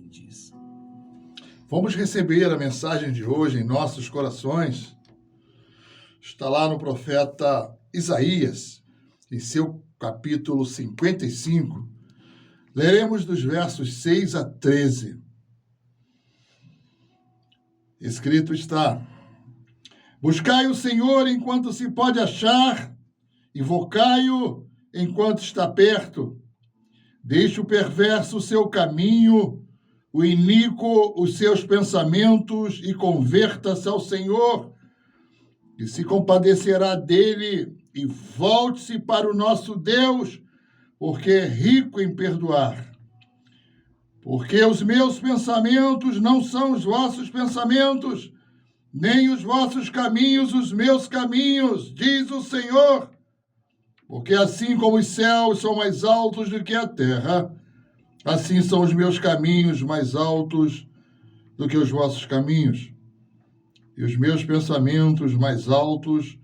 diz. Vamos receber a mensagem de hoje em nossos corações. Está lá no profeta Isaías, em seu capítulo 55. Leremos dos versos 6 a 13. Escrito está: Buscai o Senhor enquanto se pode achar, invocai-o enquanto está perto. Deixe o perverso o seu caminho, o iníquo os seus pensamentos, e converta-se ao Senhor, e se compadecerá dele, e volte-se para o nosso Deus, porque é rico em perdoar. Porque os meus pensamentos não são os vossos pensamentos, nem os vossos caminhos os meus caminhos, diz o Senhor. Porque assim como os céus são mais altos do que a terra, assim são os meus caminhos mais altos do que os vossos caminhos, e os meus pensamentos mais altos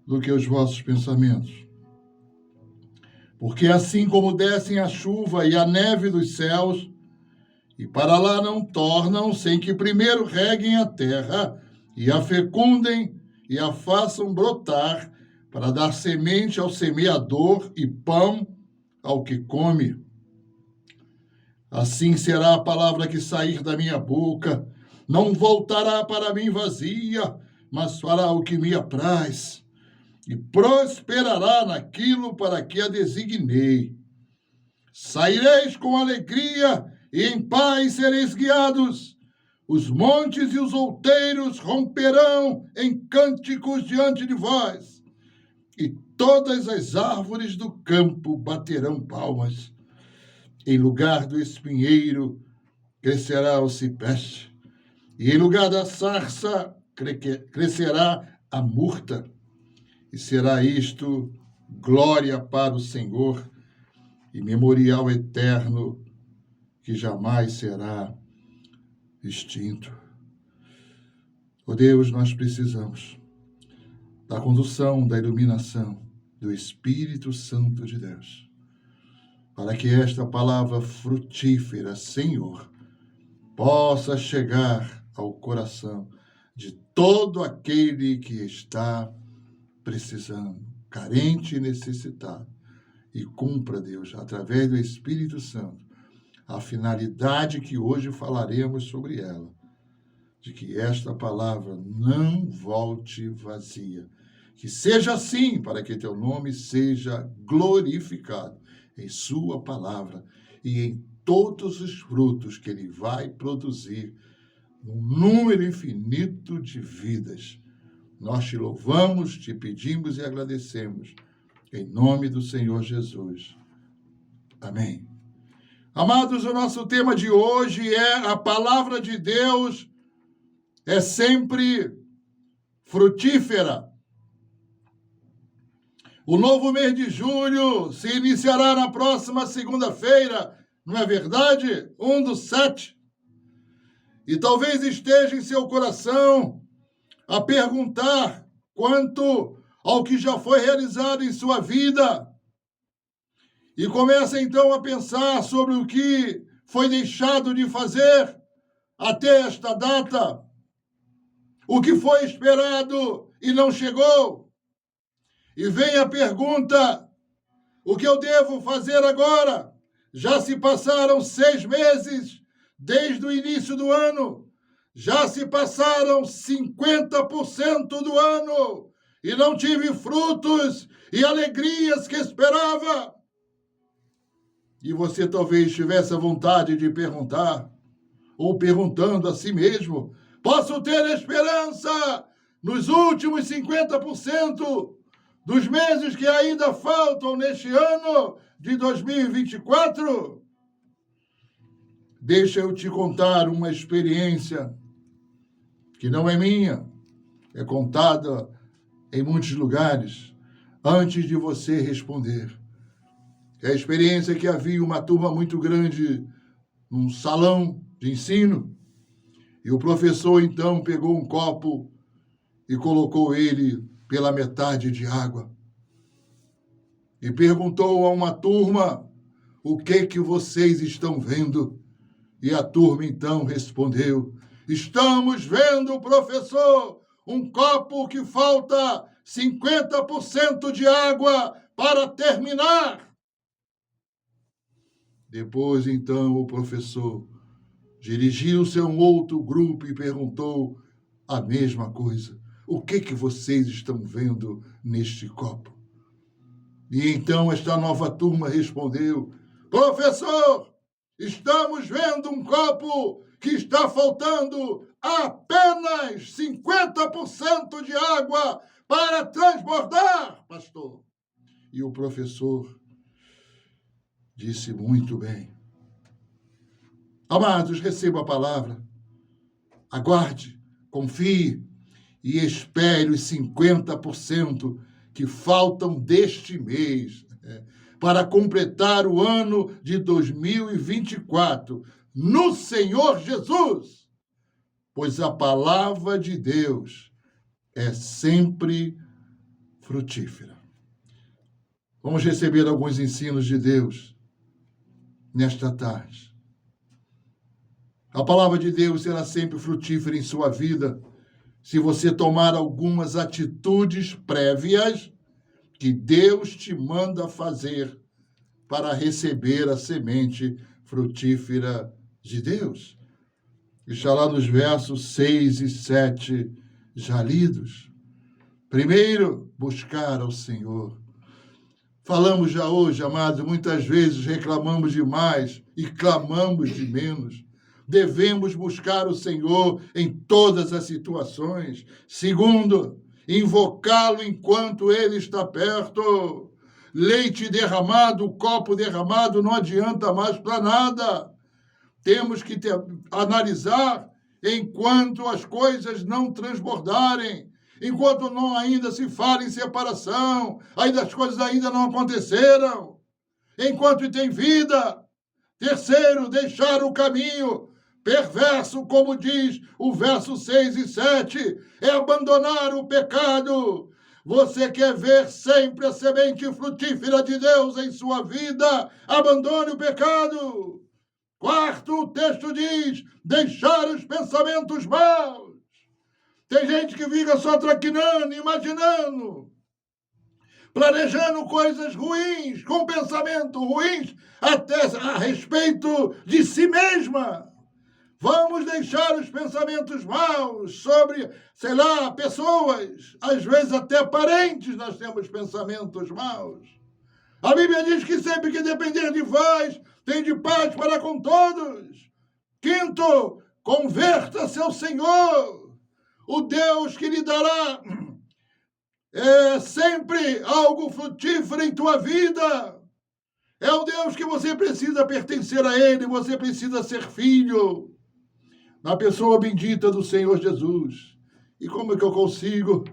do que os vossos pensamentos. Porque assim como descem a chuva e a neve dos céus, e para lá não tornam, sem que primeiro reguem a terra, e a fecundem, e a façam brotar, para dar semente ao semeador e pão ao que come. Assim será a palavra que sair da minha boca, não voltará para mim vazia, mas fará o que me apraz, e prosperará naquilo para que a designei. Saireis com alegria, e em paz sereis guiados. Os montes e os outeiros romperão em cânticos diante de vós, e todas as árvores do campo baterão palmas. Em lugar do espinheiro crescerá o cipreste, e em lugar da sarça crescerá a murta. E será isto glória para o Senhor e memorial eterno que jamais será extinto. Ó Deus, nós precisamos da condução, da iluminação do Espírito Santo de Deus, para que esta palavra frutífera, Senhor, possa chegar ao coração de todo aquele que está precisando, carente e necessitado, e cumpra, Deus, através do Espírito Santo, a finalidade que hoje falaremos sobre ela, de que esta palavra não volte vazia, que seja assim, para que teu nome seja glorificado em sua palavra e em todos os frutos que ele vai produzir, num número infinito de vidas. Nós te louvamos, te pedimos e agradecemos, em nome do Senhor Jesus. Amém. Amados, o nosso tema de hoje é: a palavra de Deus é sempre frutífera. O novo mês de julho se iniciará na próxima segunda-feira, não é verdade? 1/7. E talvez esteja em seu coração a perguntar quanto ao que já foi realizado em sua vida. E começa então a pensar sobre o que foi deixado de fazer até esta data, o que foi esperado e não chegou. E vem a pergunta: o que eu devo fazer agora? Já se passaram 6 meses desde o início do ano. Já se passaram 50% do ano e não tive frutos e alegrias que esperava. E você talvez tivesse a vontade de perguntar, ou perguntando a si mesmo: posso ter esperança nos últimos 50% dos meses que ainda faltam neste ano de 2024? Deixa eu te contar uma experiência que não é minha, é contada em muitos lugares, antes de você responder. É a experiência que havia uma turma muito grande num salão de ensino, e o professor então pegou um copo e colocou ele pela metade de água e perguntou a uma turma: o que vocês estão vendo? E a turma então respondeu: estamos vendo, professor, um copo que falta 50% de água para terminar. Depois, então, o professor dirigiu-se a um outro grupo e perguntou a mesma coisa. O que vocês estão vendo neste copo? E então esta nova turma respondeu: professor, estamos vendo um copo que está faltando apenas 50% de água para transbordar, pastor. E o professor disse: muito bem. Amados, receba a palavra. Aguarde, confie e espere os 50% que faltam deste mês, para completar o ano de 2024 no Senhor Jesus, pois a palavra de Deus é sempre frutífera. Vamos receber alguns ensinos de Deus nesta tarde. A palavra de Deus será sempre frutífera em sua vida se você tomar algumas atitudes prévias que Deus te manda fazer para receber a semente frutífera de Deus. Está lá nos versos 6 e 7 já lidos. Primeiro, buscar ao Senhor. Falamos já hoje, amados, muitas vezes reclamamos demais e clamamos de menos. Devemos buscar o Senhor em todas as situações. Segundo, invocá-lo enquanto ele está perto. Leite derramado, copo derramado, não adianta mais para nada. Temos que analisar enquanto as coisas não transbordarem, enquanto não ainda se fala em separação, ainda as coisas ainda não aconteceram, enquanto tem vida. Terceiro, deixar o caminho perverso, como diz o verso 6 e 7, é abandonar o pecado. Você quer ver sempre a semente frutífera de Deus em sua vida? Abandone o pecado. Quarto, o texto diz, deixar os pensamentos maus. Tem gente que fica só traquinando, imaginando, planejando coisas ruins, com pensamentos ruins, até a respeito de si mesma. Vamos deixar os pensamentos maus sobre, pessoas, às vezes até parentes nós temos pensamentos maus. A Bíblia diz que sempre que depender de vós, tem de paz para com todos. Quinto, converta-se ao Senhor, o Deus que lhe dará sempre algo frutífero em tua vida. É o Deus que você precisa pertencer a Ele, você precisa ser filho, na pessoa bendita do Senhor Jesus. E como é que eu consigo?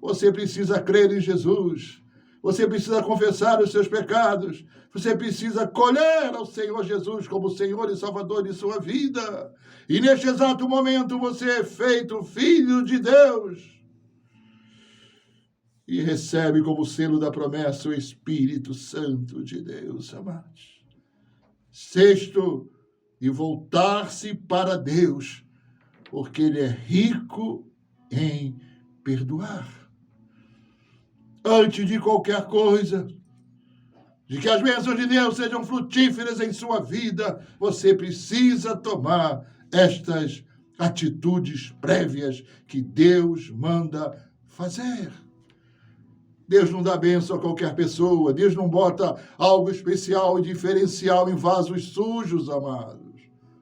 Você precisa crer em Jesus. Você precisa confessar os seus pecados. Você precisa colher ao Senhor Jesus como Senhor e Salvador de sua vida. E neste exato momento você é feito filho de Deus. E recebe como selo da promessa o Espírito Santo de Deus, amados. Sexto, e voltar-se para Deus, porque Ele é rico em perdoar. Antes de qualquer coisa, de que as bênçãos de Deus sejam frutíferas em sua vida, você precisa tomar estas atitudes prévias que Deus manda fazer. Deus não dá bênção a qualquer pessoa. Deus não bota algo especial e diferencial em vasos sujos, amados.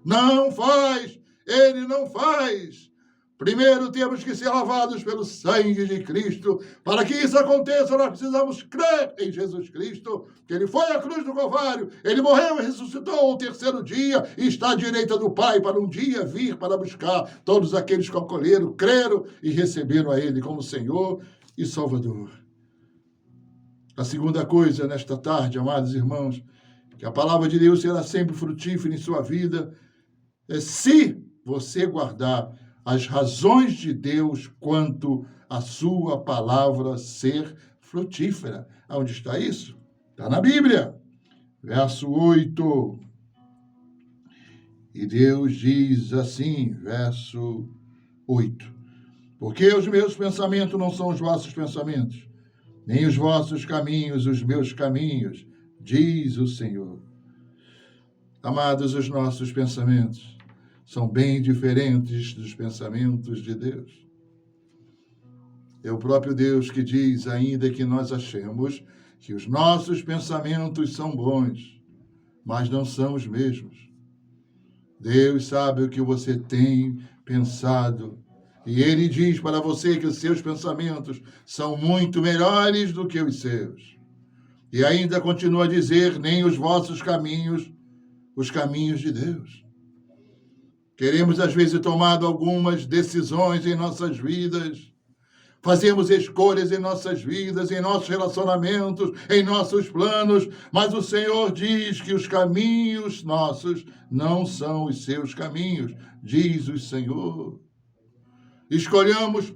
Não faz. Ele não faz. Primeiro temos que ser lavados pelo sangue de Cristo. Para que isso aconteça, nós precisamos crer em Jesus Cristo, que Ele foi à cruz do Calvário, Ele morreu e ressuscitou ao terceiro dia e está à direita do Pai para um dia vir para buscar todos aqueles que acolheram, creram e receberam a Ele como Senhor e Salvador. A segunda coisa nesta tarde, amados irmãos, que a palavra de Deus será sempre frutífera em sua vida, é se você guardar as razões de Deus quanto à sua palavra ser frutífera. Onde está isso? Está na Bíblia. Verso 8 E Deus diz assim, verso 8: porque os meus pensamentos não são os vossos pensamentos, nem os vossos caminhos os meus caminhos, diz o Senhor. Amados, os nossos pensamentos são bem diferentes dos pensamentos de Deus. É o próprio Deus que diz, ainda que nós achemos que os nossos pensamentos são bons, mas não são os mesmos. Deus sabe o que você tem pensado, e Ele diz para você que os seus pensamentos são muito melhores do que os seus. E ainda continua a dizer, nem os vossos caminhos, os caminhos de Deus. Queremos, às vezes, tomar algumas decisões em nossas vidas, fazemos escolhas em nossas vidas, em nossos relacionamentos, em nossos planos, mas o Senhor diz que os caminhos nossos não são os seus caminhos, diz o Senhor. Escolhamos,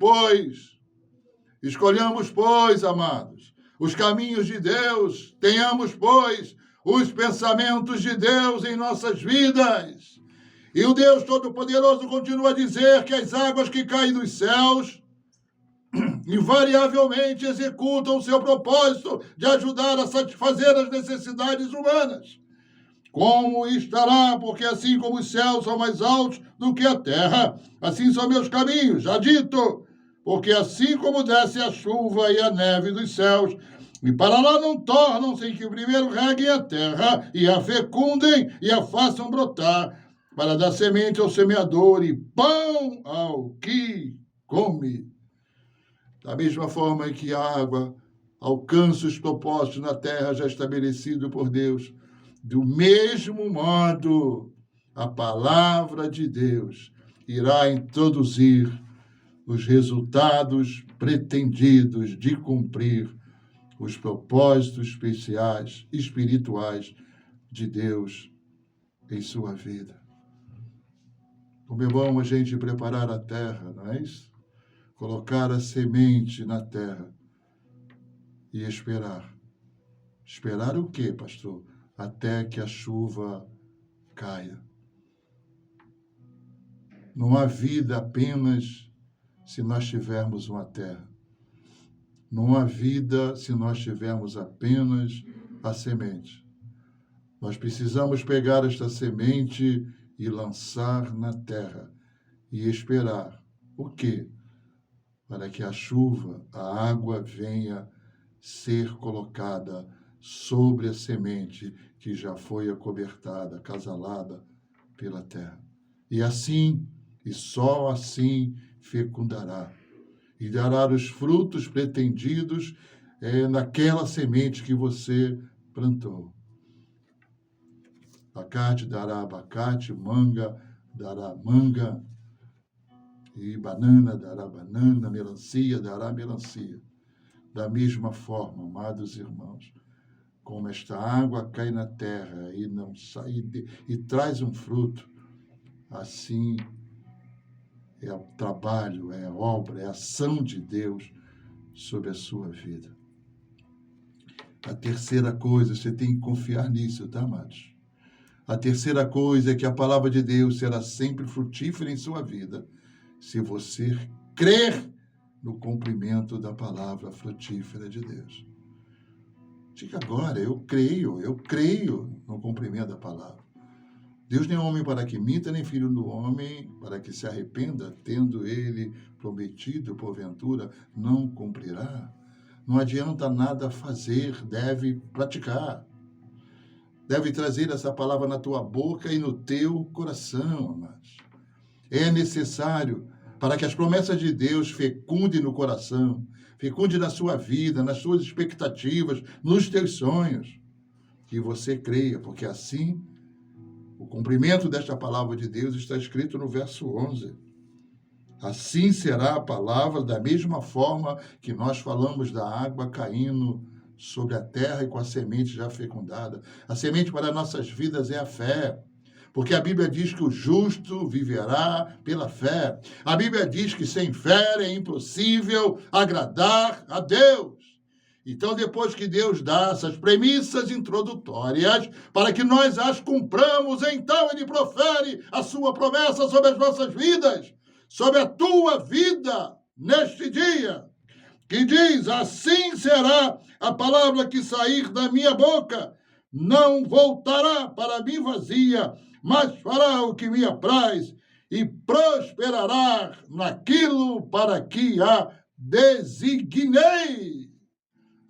pois, amados, os caminhos de Deus, tenhamos, pois, os pensamentos de Deus em nossas vidas. E o Deus Todo-Poderoso continua a dizer que as águas que caem dos céus invariavelmente executam o seu propósito de ajudar a satisfazer as necessidades humanas. Como estará, porque assim como os céus são mais altos do que a terra, assim são meus caminhos, já dito, porque assim como desce a chuva e a neve dos céus, e para lá não tornam sem que primeiro reguem a terra, e a fecundem e a façam brotar, para dar semente ao semeador e pão ao que come. Da mesma forma que a água alcança os propósitos na terra já estabelecido por Deus, do mesmo modo, a palavra de Deus irá introduzir os resultados pretendidos de cumprir os propósitos espirituais de Deus em sua vida. Como é bom a gente preparar a terra, não é isso? Colocar a semente na terra e esperar. Esperar o quê, pastor? Até que a chuva caia. Não há vida apenas se nós tivermos uma terra. Não há vida se nós tivermos apenas a semente. Nós precisamos pegar esta semente e lançar na terra e esperar. O quê? Para que a chuva, a água venha ser colocada sobre a semente que já foi acobertada, acasalada pela terra. E assim, e só assim, fecundará e dará os frutos pretendidos naquela semente que você plantou. Abacate dará abacate, manga dará manga, e banana dará banana, melancia dará melancia. Da mesma forma, amados irmãos, como esta água cai na terra e não sai e traz um fruto, assim é o trabalho, é a obra, é a ação de Deus sobre a sua vida. A terceira coisa, você tem que confiar nisso, tá, amados? A terceira coisa é que a palavra de Deus será sempre frutífera em sua vida, se você crer no cumprimento da palavra frutífera de Deus. Diga agora, eu creio no cumprimento da palavra. Deus nem é homem para que minta, nem filho do homem para que se arrependa, tendo ele prometido, porventura, não cumprirá. Não adianta nada fazer, deve praticar. Deve trazer essa palavra na tua boca e no teu coração, amados. É necessário para que as promessas de Deus fecundem no coração, fecundem na sua vida, nas suas expectativas, nos teus sonhos. Que você creia, porque assim o cumprimento desta palavra de Deus está escrito no verso 11. Assim será a palavra da mesma forma que nós falamos da água caindo sobre a terra e com a semente já fecundada. A semente para nossas vidas é a fé. Porque a Bíblia diz que o justo viverá pela fé. A Bíblia diz que sem fé é impossível agradar a Deus. Então, depois que Deus dá essas premissas introdutórias, para que nós as cumpramos, então Ele profere a sua promessa sobre as nossas vidas, sobre a tua vida neste dia, que diz: assim será a palavra que sair da minha boca, não voltará para mim vazia, mas fará o que me apraz e prosperará naquilo para que a designei.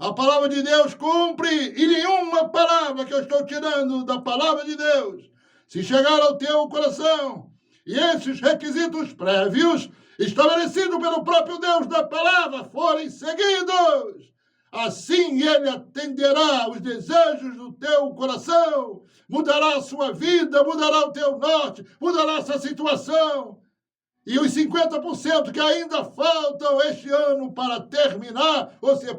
A palavra de Deus cumpre, e nenhuma palavra que eu estou tirando da palavra de Deus, se chegar ao teu coração, e esses requisitos prévios, estabelecidos pelo próprio Deus da palavra, forem seguidos, assim Ele atenderá os desejos do teu coração, mudará a sua vida, mudará o teu norte, mudará essa situação. E os 50% que ainda faltam este ano para terminar, você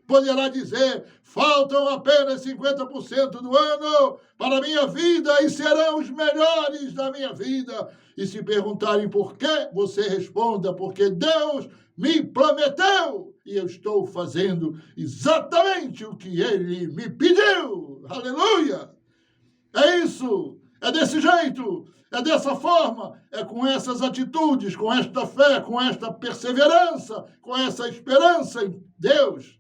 poderá dizer: faltam apenas 50% do ano para a minha vida e serão os melhores da minha vida. E se perguntarem por quê, você responda: porque Deus me prometeu e eu estou fazendo exatamente o que Ele me pediu. Aleluia! É isso, é desse jeito. É dessa forma, é com essas atitudes, com esta fé, com esta perseverança, com essa esperança em Deus,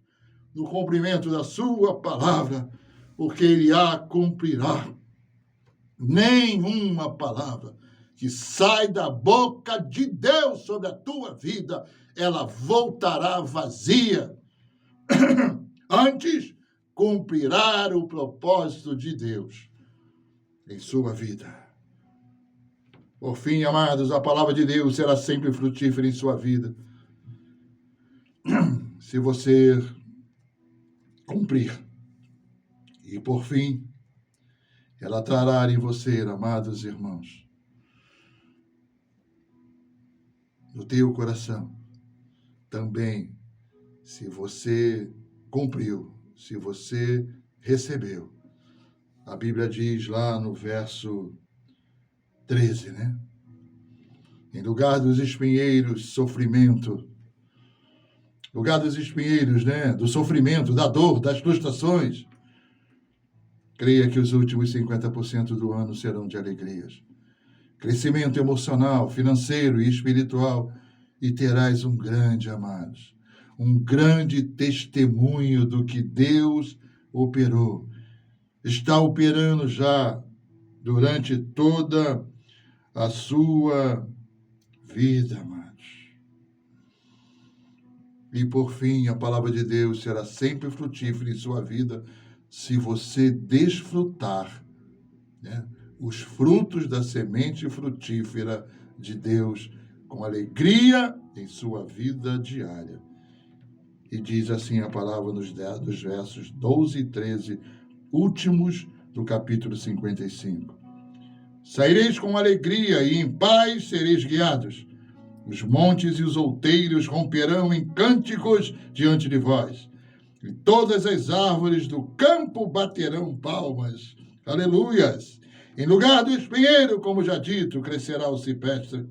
no cumprimento da sua palavra, porque Ele a cumprirá. Nenhuma palavra que sai da boca de Deus sobre a tua vida, ela voltará vazia. Antes, cumprirá o propósito de Deus em sua vida. Por fim, amados, a palavra de Deus será sempre frutífera em sua vida, se você cumprir. E, por fim, ela trará em você, amados irmãos, no teu coração, também, se você cumpriu, se você recebeu. A Bíblia diz lá no verso 13, né? Em lugar dos espinheiros, sofrimento. Lugar dos espinheiros, né? Do sofrimento, da dor, das frustrações. Creia que os últimos 50% do ano serão de alegrias. Crescimento emocional, financeiro e espiritual. E terás um grande, amados, um grande testemunho do que Deus operou. Está operando já durante toda a sua vida, amados. E por fim, a palavra de Deus será sempre frutífera em sua vida se você desfrutar, né, os frutos da semente frutífera de Deus com alegria em sua vida diária. E diz assim a palavra nos versos 12 e 13, últimos do capítulo 55. Saireis com alegria e em paz sereis guiados. Os montes e os outeiros romperão em cânticos diante de vós. E todas as árvores do campo baterão palmas. Aleluias! Em lugar do espinheiro, como já dito, crescerá o cipestre.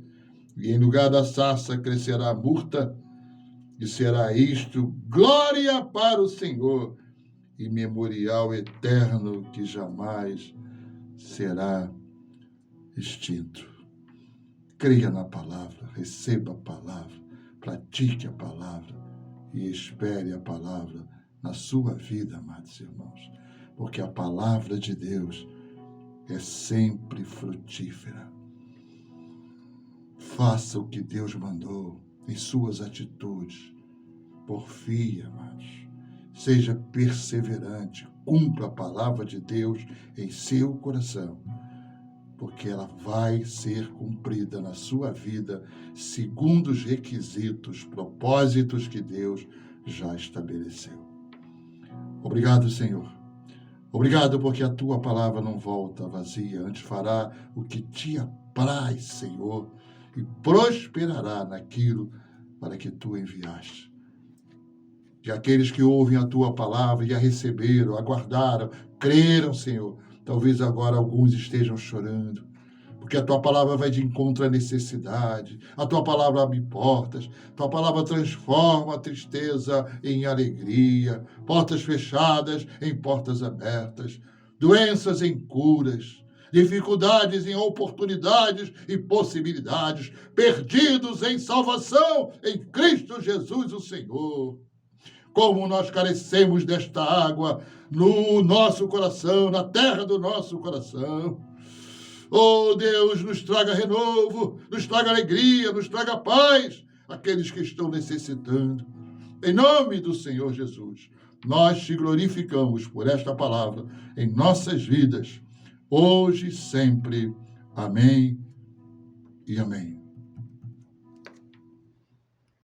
E em lugar da sarça crescerá a murta. E será isto glória para o Senhor e memorial eterno que jamais será extinto. Creia na palavra, receba a palavra, pratique a palavra e espere a palavra na sua vida, amados irmãos, porque a palavra de Deus é sempre frutífera. Faça o que Deus mandou em suas atitudes. Porfia, amados. Seja perseverante, cumpra a palavra de Deus em seu coração, porque ela vai ser cumprida na sua vida segundo os requisitos, propósitos que Deus já estabeleceu. Obrigado, Senhor. Obrigado porque a tua palavra não volta vazia, antes fará o que te apraz, Senhor, e prosperará naquilo para que tu enviaste. Que aqueles que ouvem a tua palavra e a receberam, aguardaram, creram, Senhor, talvez agora alguns estejam chorando, porque a tua palavra vai de encontro à necessidade, a tua palavra abre portas, a tua palavra transforma a tristeza em alegria, portas fechadas em portas abertas, doenças em curas, dificuldades em oportunidades e possibilidades, perdidos em salvação em Cristo Jesus, o Senhor. Como nós carecemos desta água no nosso coração, na terra do nosso coração. Oh, Deus, nos traga renovo, nos traga alegria, nos traga paz, aqueles que estão necessitando. Em nome do Senhor Jesus, nós te glorificamos por esta palavra em nossas vidas, hoje e sempre. Amém e amém.